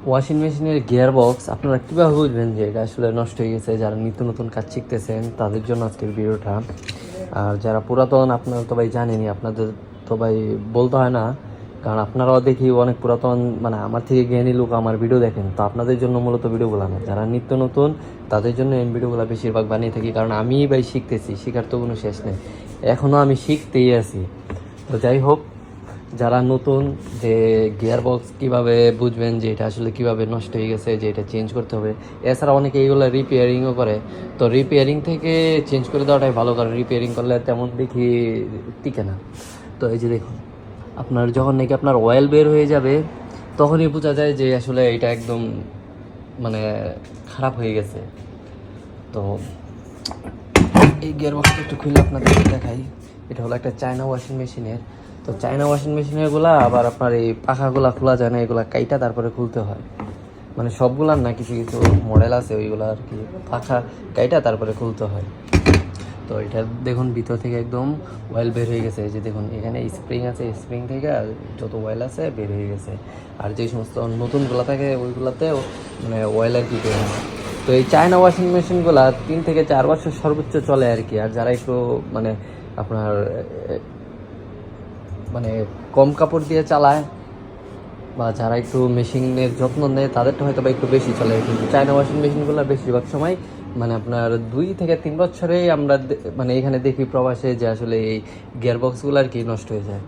Washing মেশিনের gear box আপনারা কীভাবে বুঝবেন যে এটা আসলে নষ্ট হয়ে গেছে? যারা নিত্য নতুন কাজ শিখতেছেন তাদের জন্য আজকের ভিডিওটা। আর যারা পুরাতন আপনারা তো ভাই জানেনই, আপনাদের তো ভাই বলতে হয় না, কারণ আপনারাও দেখি অনেক পুরাতন, মানে আমার থেকে জ্ঞানী লোক আমার ভিডিও দেখেন, তো আপনাদের জন্য মূলত ভিডিওগুলো না। যারা নিত্য নতুন তাদের জন্য এই ভিডিওগুলো বেশিরভাগ বানিয়ে থাকি, কারণ আমি ভাই শিখতেছি, শেখার তো কোনো শেষ নেই, এখনও আমি শিখতেই আছি। তো যাই হোক, যারা নতুন, যে গিয়ার বক্স কীভাবে বুঝবেন যে এটা আসলে কীভাবে নষ্ট হয়ে গেছে, যে এটা চেঞ্জ করতে হবে। এছাড়া অনেকে এইগুলো রিপেয়ারিংও করে, তো রিপেয়ারিং থেকে চেঞ্জ করে দেওয়াটাই ভালো, কারণ রিপেয়ারিং করলে তেমন দেখি টিকে না। তো এই যে দেখুন, আপনার যখন নাকি আপনার অয়েল বের হয়ে যাবে তখনই বোঝা যায় যে আসলে এটা একদম মানে খারাপ হয়ে গেছে। তো এই গিয়ার বক্সটা একটু খুলে আপনাদের দেখাই। এটা হলো একটা চায়না ওয়াশিং মেশিনের। তো চায়না ওয়াশিং মেশিনেরগুলা আবার আপনার এই পাখাগুলা খোলা যায় না, এগুলা কাইটা তারপরে খুলতে হয়। মানে সবগুলার না, কিছু কিছু মডেল আছে ওইগুলো আর কি পাখা কাইটা তারপরে খুলতে হয়। তো এটা দেখুন ভিতর থেকে একদম অয়েল বের হয়ে গেছে। এই যে দেখুন এখানে স্প্রিং আছে, স্প্রিং থেকে যত অয়েল আছে বের হয়ে গেছে। আর যে সমস্ত নতুনগুলো থাকে ওইগুলোতেও মানে অয়েল আর কি বের হয়। তো এই চায়না ওয়াশিং মেশিনগুলা 3 থেকে 4 বছর সর্বোচ্চ চলে আর কি। আর যারা একটু মানে আপনার মানে কম কাপড় দিয়ে চালায় বা যারা একটু মেশিনের যত্ন নেয় তাদেরটা হয়তো বা একটু বেশি চলে, কিন্তু চায়না ওয়াশিং মেশিনগুলো বেশিরভাগ সময় মানে আপনার 2 থেকে 3 বছরেই আমরা মানে এখানে দেখি প্রবাসে যে আসলে এই গিয়ারবক্সগুলো আর কি নষ্ট হয়ে যায়।